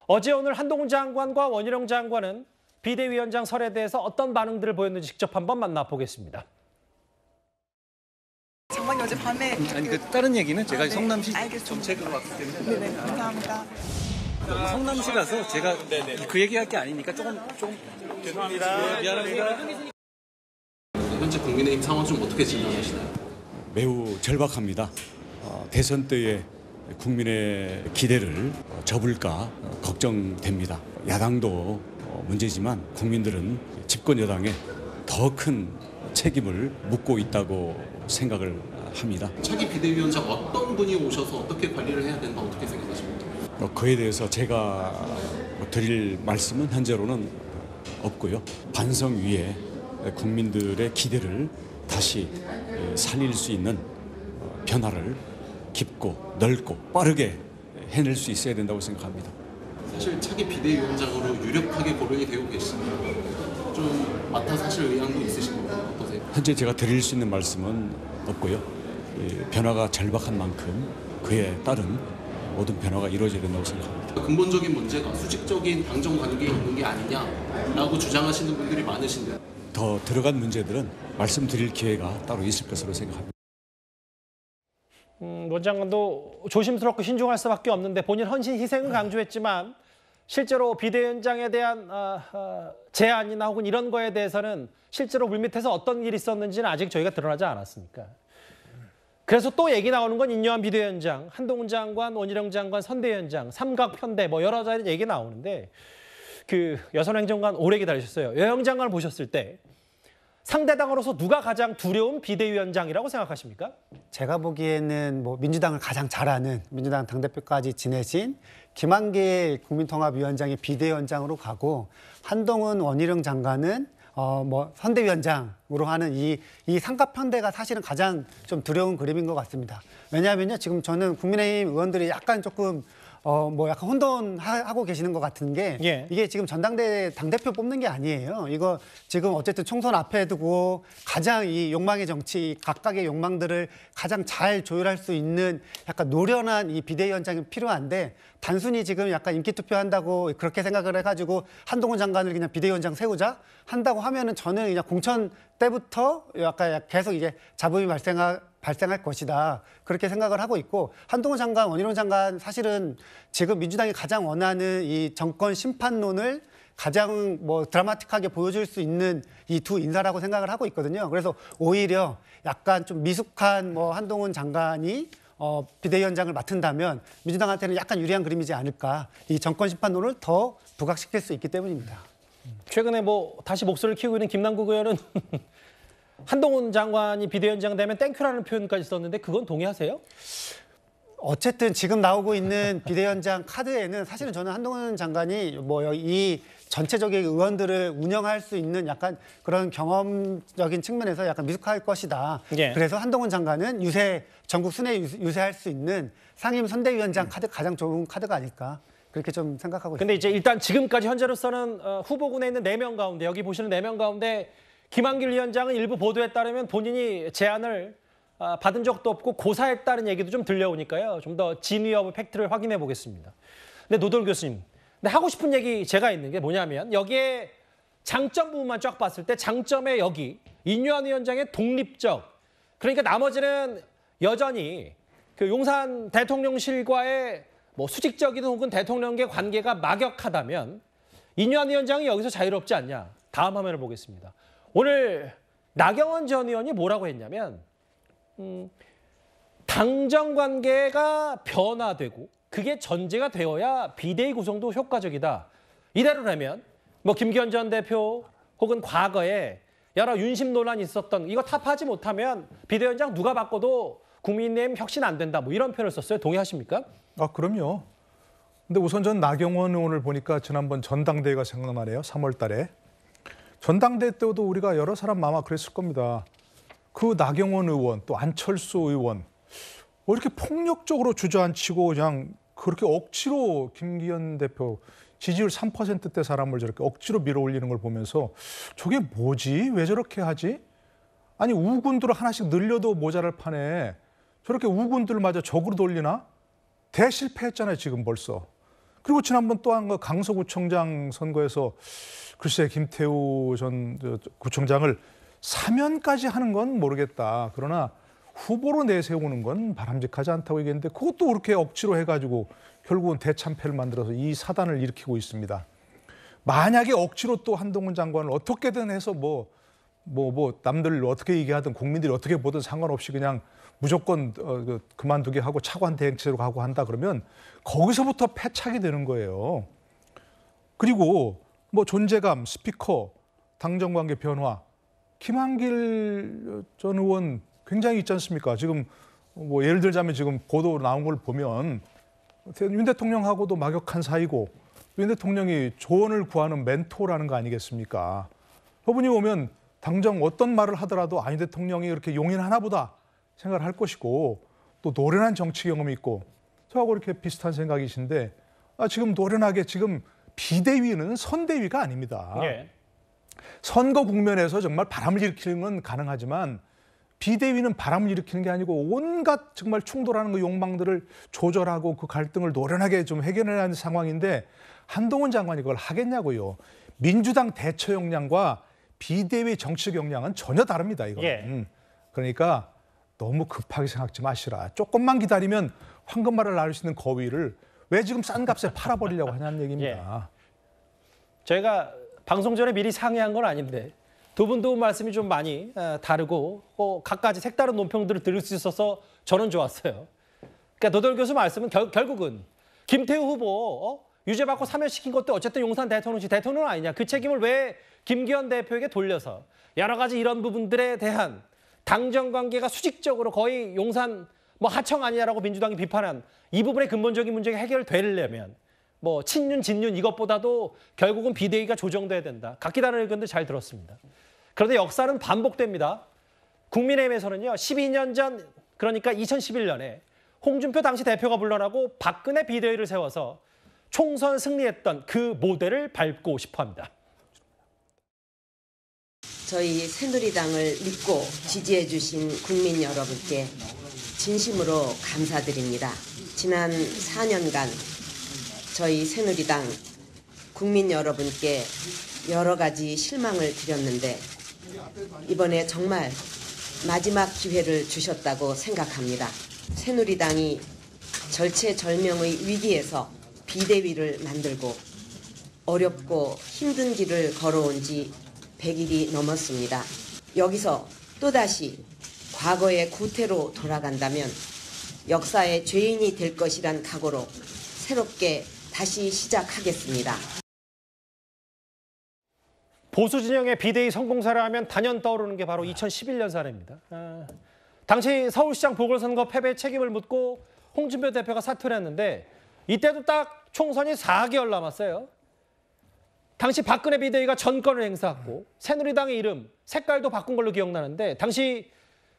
어제 오늘 한동훈 장관과 원희룡 장관은 비대위원장 설에 대해서 어떤 반응들을 보였는지 직접 한번 만나보겠습니다. 장관이 어제 밤에 아니 다른 얘기는 제가 성남시 알겠습니다. 정책으로 왔기 때문에 네네, 감사합니다. 성남시라서 제가 그 얘기할 게 아니니까 조금 죄송합니다. 미안합니다. 현재 국민의힘 상황 좀 어떻게 진단하시나요? 매우 절박합니다. 대선 때의 국민의 기대를 접을까 걱정됩니다. 야당도 문제지만 국민들은 집권 여당에 더 큰 책임을 묻고 있다고 생각을 합니다. 차기 비대위원장 어떤 분이 오셔서 어떻게 관리를 해야 된다 어떻게 생각하십니까? 그에 대해서 제가 드릴 말씀은 현재로는 없고요. 반성 위에 국민들의 기대를 다시 살릴 수 있는 변화를 깊고 넓고 빠르게 해낼 수 있어야 된다고 생각합니다. 사실 차기 비대위원장으로 유력하게 거론이 되고 계시습니다. 좀 맡아서 하실 의향도 있으신 건가요? 어떠세요? 현재 제가 드릴 수 있는 말씀은 없고요. 변화가 절박한 만큼 그에 따른 모든 변화가 이루어져야 된다고 생각합니다. 근본적인 문제가 수직적인 당정 관계에 있는 게 아니냐라고 주장하시는 분들이 많으신데 더 들어간 문제들은 말씀드릴 기회가 따로 있을 것으로 생각합니다. 원 장관도 조심스럽고 신중할 수밖에 없는데 본인 헌신 희생은 강조했지만 실제로 비대위원장에 대한 제안이나 혹은 이런 거에 대해서는 실제로 물밑에서 어떤 일이 있었는지는 아직 저희가 드러나지 않았으니까. 그래서 또 얘기 나오는 건 인요한 비대위원장, 한동훈 장관, 원희룡 장관, 선대위원장, 삼각편대 뭐 여러 가지 얘기 나오는데 그 여선 행정관 오래 기다리셨어요. 여영 장관을 보셨을 때 상대당으로서 누가 가장 두려운 비대위원장이라고 생각하십니까? 제가 보기에는 뭐 민주당을 가장 잘 아는 민주당 당대표까지 지내신 김한길 국민통합위원장이 비대위원장으로 가고 한동훈 원희룡 장관은 뭐 선대위원장으로 하는 이 삼각편대가 사실은 가장 좀 두려운 그림인 것 같습니다. 왜냐하면요, 지금 저는 국민의힘 의원들이 약간 조금 뭐 약간 혼돈하고 계시는 것 같은 게 이게 지금 전당대 당대표 뽑는 게 아니에요. 이거 지금 어쨌든 총선 앞에 두고 가장 이 욕망의 정치, 각각의 욕망들을 가장 잘 조율할 수 있는 약간 노련한 이 비대위원장이 필요한데 단순히 지금 약간 인기 투표한다고 그렇게 생각을 해가지고 한동훈 장관을 그냥 비대위원장 세우자 한다고 하면은 저는 그냥 공천 때부터 약간 계속 이제 잡음이 발생할 것이다. 그렇게 생각을 하고 있고 한동훈 장관, 원희룡 장관 사실은 지금 민주당이 가장 원하는 이 정권 심판론을 가장 뭐 드라마틱하게 보여줄 수 있는 이 두 인사라고 생각을 하고 있거든요. 그래서 오히려 약간 좀 미숙한 뭐 한동훈 장관이 비대위원장을 맡은다면 민주당한테는 약간 유리한 그림이지 않을까. 이 정권 심판론을 더 부각시킬 수 있기 때문입니다. 최근에 뭐 다시 목소리를 키우고 있는 김남국 의원은 한동훈 장관이 비대위원장 되면 땡큐라는 표현까지 썼는데 그건 동의하세요? 어쨌든 지금 나오고 있는 비대위원장 카드에는 사실은 저는 한동훈 장관이 뭐 이 전체적인 의원들을 운영할 수 있는 약간 그런 경험적인 측면에서 약간 미숙할 것이다. 그래서 한동훈 장관은 전국 순회 유세할 수 있는 상임 선대위원장 카드 가장 좋은 카드가 아닐까. 그렇게 좀 생각하고 있습니다. 근데 이제 일단 지금까지 현재로서는 후보군에 있는 4명 가운데 여기 보시는 4명 가운데 김한길 위원장은 일부 보도에 따르면 본인이 제안을 받은 적도 없고 고사했다는 얘기도 좀 들려오니까요. 좀 더 진위 여부 팩트를 확인해 보겠습니다. 근데 노돌 교수님, 근데 하고 싶은 얘기 제가 있는 게 뭐냐면 여기에 장점 부분만 쫙 봤을 때 장점에 여기 인요한 위원장의 독립적, 그러니까 나머지는 여전히 그 용산 대통령실과의 뭐 수직적이든 혹은 대통령과의 관계가 막역하다면 인요한 위원장이 여기서 자유롭지 않냐. 다음 화면을 보겠습니다. 오늘 나경원 전 의원이 뭐라고 했냐면 당정 관계가 변화되고 그게 전제가 되어야 비대위 구성도 효과적이다. 이대로라면 뭐 김기현 전 대표 혹은 과거에 여러 윤심 논란이 있었던 이거 타파하지 못하면 비대위원장 누가 바꿔도 국민의힘 혁신 안 된다. 뭐 이런 표현을 썼어요. 동의하십니까? 그럼요. 근데 우선 전 나경원 의원을 보니까 지난번 전당대회가 생각나네요. 3월 달에. 전당대회 때도 우리가 여러 사람 아마 그랬을 겁니다. 그 나경원 의원 또 안철수 의원 뭐 이렇게 폭력적으로 주저앉히고 그냥 그렇게 억지로 김기현 대표 지지율 3%대 사람을 저렇게 억지로 밀어올리는 걸 보면서 저게 뭐지? 왜 저렇게 하지? 아니 우군들을 하나씩 늘려도 모자랄 판에 저렇게 우군들마저 적으로 돌리나? 대실패했잖아요 지금 벌써. 그리고 지난번 또한 그 강서구청장 선거에서 글쎄 김태우 전 구청장을 사면까지 하는 건 모르겠다. 그러나 후보로 내세우는 건 바람직하지 않다고 얘기했는데 그것도 그렇게 억지로 해가지고 결국은 대참패를 만들어서 이 사단을 일으키고 있습니다. 만약에 억지로 또 한동훈 장관을 어떻게든 해서 남들 어떻게 얘기하든 국민들이 어떻게 보든 상관없이 그냥 무조건 그만두게 하고 차관 대행체로 가고 한다 그러면 거기서부터 패착이 되는 거예요. 그리고 뭐 존재감, 스피커, 당정관계 변화, 김한길 전 의원 굉장히 있지 않습니까? 지금 뭐 예를 들자면 지금 보도 나온 걸 보면 윤 대통령하고도 막역한 사이고 윤 대통령이 조언을 구하는 멘토라는 거 아니겠습니까? 그분이 오면 당장 어떤 말을 하더라도 윤 대통령이 이렇게 용인하나 보다 생각을 할 것이고 또 노련한 정치 경험이 있고 저하고 이렇게 비슷한 생각이신데 지금 노련하게 지금 비대위는 선대위가 아닙니다. 예. 선거 국면에서 정말 바람을 일으키는 건 가능하지만 비대위는 바람을 일으키는 게 아니고 온갖 정말 충돌하는 그 욕망들을 조절하고 그 갈등을 노련하게 좀 해결해야 하는 상황인데 한동훈 장관이 그걸 하겠냐고요. 민주당 대처 역량과 비대위 정치적 역량은 전혀 다릅니다. 이거. 예. 그러니까 너무 급하게 생각지 마시라. 조금만 기다리면 황금알을 낳을 수 있는 거위를 왜 지금 싼 값에 팔아버리려고 하냐는 얘기입니다. 저희가 방송 전에 미리 상의한 건 아닌데 두 분도 말씀이 좀 많이 다르고 각가지 색다른 논평들을 들을 수 있어서 저는 좋았어요. 그러니까 노덜 교수 말씀은 결국은 김태우 후보 유죄받고 사면시킨 것도 어쨌든 용산 대통령실 대통령 아니냐. 그 책임을 왜 김기현 대표에게 돌려서 여러 가지 이런 부분들에 대한 당정관계가 수직적으로 거의 용산 하청 아니냐라고 민주당이 비판한 이 부분의 근본적인 문제가 해결되려면 친윤, 진윤 이것보다도 결국은 비대위가 조정돼야 된다. 각기 다른 의견들 잘 들었습니다. 그런데 역사는 반복됩니다. 국민의힘에서는요. 12년 전 그러니까 2011년에 홍준표 당시 대표가 물러나고 박근혜 비대위를 세워서 총선 승리했던 그 모델을 밟고 싶어합니다. 저희 새누리당을 믿고 지지해 주신 국민 여러분께 진심으로 감사드립니다. 지난 4년간 저희 새누리당 국민 여러분께 여러 가지 실망을 드렸는데 이번에 정말 마지막 기회를 주셨다고 생각합니다. 새누리당이 절체절명의 위기에서 비대위를 만들고 어렵고 힘든 길을 걸어온 지 100일이 넘었습니다. 여기서 또다시 과거의 구태로 돌아간다면 역사의 죄인이 될 것이란 각오로 새롭게 다시 시작하겠습니다. 보수 진영의 비대위 성공사를 하면 단연 떠오르는 게 바로 2011년 사례입니다. 당시 서울시장 보궐선거 패배 책임을 묻고 홍준표 대표가 사퇴를 했는데 이때도 딱 총선이 4개월 남았어요. 당시 박근혜 비대위가 전권을 행사했고 새누리당의 이름, 색깔도 바꾼 걸로 기억나는데 당시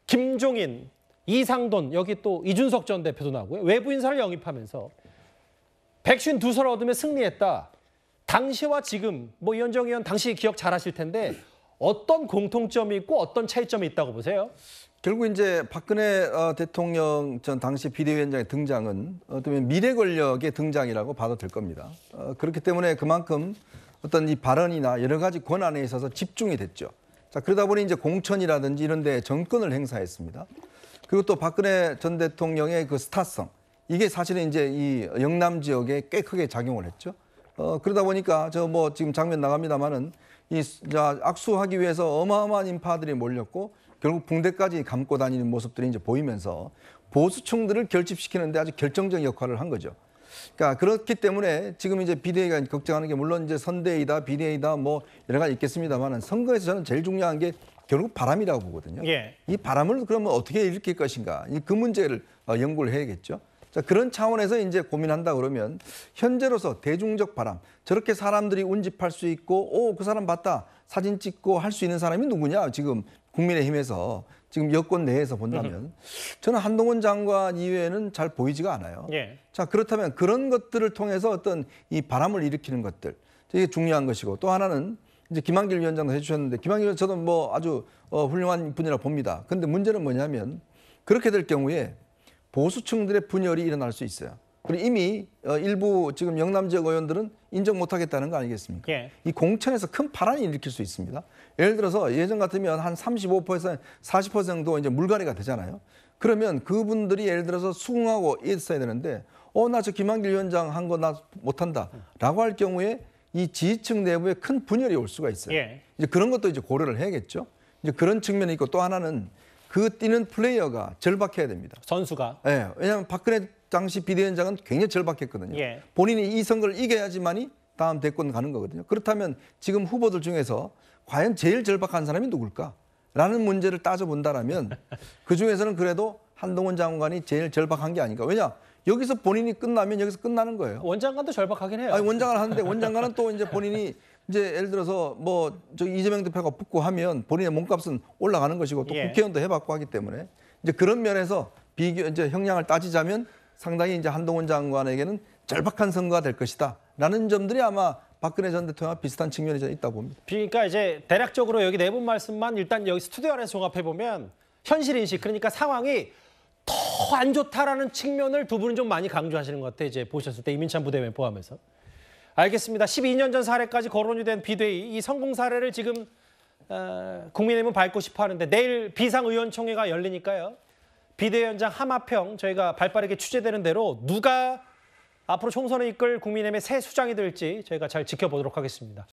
김종인, 이상돈, 여기 또 이준석 전 대표도 나고요. 외부 인사를 영입하면서 152석을 얻으며 승리했다. 당시와 지금, 이현정 의원 당시 기억 잘 하실 텐데 어떤 공통점이 있고 어떤 차이점이 있다고 보세요? 결국 이제 박근혜 대통령 전 당시 비대위원장의 등장은 어쩌면 미래 권력의 등장이라고 봐도 될 겁니다. 그렇기 때문에 그만큼 어떤 이 발언이나 여러 가지 권한에 있어서 집중이 됐죠. 자, 그러다 보니 이제 공천이라든지 이런 데 정권을 행사했습니다. 그리고 또 박근혜 전 대통령의 그 스타성, 이게 사실은 이제 이 영남 지역에 꽤 크게 작용을 했죠. 그러다 보니까 지금 장면 나갑니다만은 악수하기 위해서 어마어마한 인파들이 몰렸고 결국 붕대까지 감고 다니는 모습들이 이제 보이면서 보수층들을 결집시키는 데 아주 결정적 역할을 한 거죠. 그러니까 그렇기 때문에 지금 이제 비대위가 걱정하는 게 물론 이제 선대위다, 비대위다 여러 가지 있겠습니다만은 선거에서 저는 제일 중요한 게 결국 바람이라고 보거든요. 예. 이 바람을 그러면 어떻게 일으킬 것인가? 그 문제를 연구를 해야겠죠. 자, 그런 차원에서 이제 고민한다 그러면 현재로서 대중적 바람, 저렇게 사람들이 운집할 수 있고 그 사람 봤다 사진 찍고 할 수 있는 사람이 누구냐? 지금 국민의힘에서 지금 여권 내에서 본다면 저는 한동훈 장관 이외에는 잘 보이지가 않아요. 예. 자, 그렇다면 그런 것들을 통해서 어떤 이 바람을 일으키는 것들, 이게 중요한 것이고 또 하나는 이제 김한길 위원장도 해주셨는데 김한길 위원장 저도 아주 훌륭한 분이라 봅니다. 그런데 문제는 뭐냐면 그렇게 될 경우에 보수층들의 분열이 일어날 수 있어요. 그리고 이미 일부 지금 영남 지역 의원들은 인정 못하겠다는 거 아니겠습니까? 예. 이 공천에서 큰 파란이 일으킬 수 있습니다. 예를 들어서 예전 같으면 한 35%, 40% 정도 이제 물갈이가 되잖아요. 그러면 그분들이 예를 들어서 수긍하고 있어야 되는데 나 저 김한길 위원장 한 거 나 못한다라고 할 경우에 이 지지층 내부에 큰 분열이 올 수가 있어요. 예. 이제 그런 것도 이제 고려를 해야겠죠. 이제 그런 측면이 있고 또 하나는 그 뛰는 플레이어가 절박해야 됩니다. 선수가. 예, 왜냐하면 박근혜 당시 비대위원장은 굉장히 절박했거든요. 예. 본인이 이 선거를 이겨야지만이 다음 대권 가는 거거든요. 그렇다면 지금 후보들 중에서 과연 제일 절박한 사람이 누굴까? 라는 문제를 따져본다라면 그중에서는 그래도 한동훈 장관이 제일 절박한 게 아닌가. 왜냐? 여기서 본인이 끝나면 여기서 끝나는 거예요. 원장관도 절박하긴 해요. 아니, 원장을 하는데 원장관은 또 이제 본인이 이제 예를 들어서 뭐 저 이재명 대표가 붙고 하면 본인의 몸값은 올라가는 것이고 또 예. 국회의원도 해봤고 하기 때문에 이제 그런 면에서 비교 이제 형량을 따지자면 상당히 이제 한동훈 장관에게는 절박한 선거가 될 것이다라는 점들이 아마 박근혜 전 대통령과 비슷한 측면이 저는 있다고 봅니다. 그러니까 이제 대략적으로 여기 네 분 말씀만 일단 여기 스튜디오 안에서 종합해 보면 현실 인식 그러니까 상황이 더 안 좋다라는 측면을 두 분은 좀 많이 강조하시는 것 같아요. 이제 보셨을 때 이민찬 부대변인 포함해서. 알겠습니다. 12년 전 사례까지 거론이 된 비대위 이 성공 사례를 지금 국민의힘은 밟고 싶어 하는데 내일 비상의원총회가 열리니까요. 비대위원장 하마평 저희가 발빠르게 취재되는 대로 누가 앞으로 총선을 이끌 국민의힘의 새 수장이 될지 저희가 잘 지켜보도록 하겠습니다.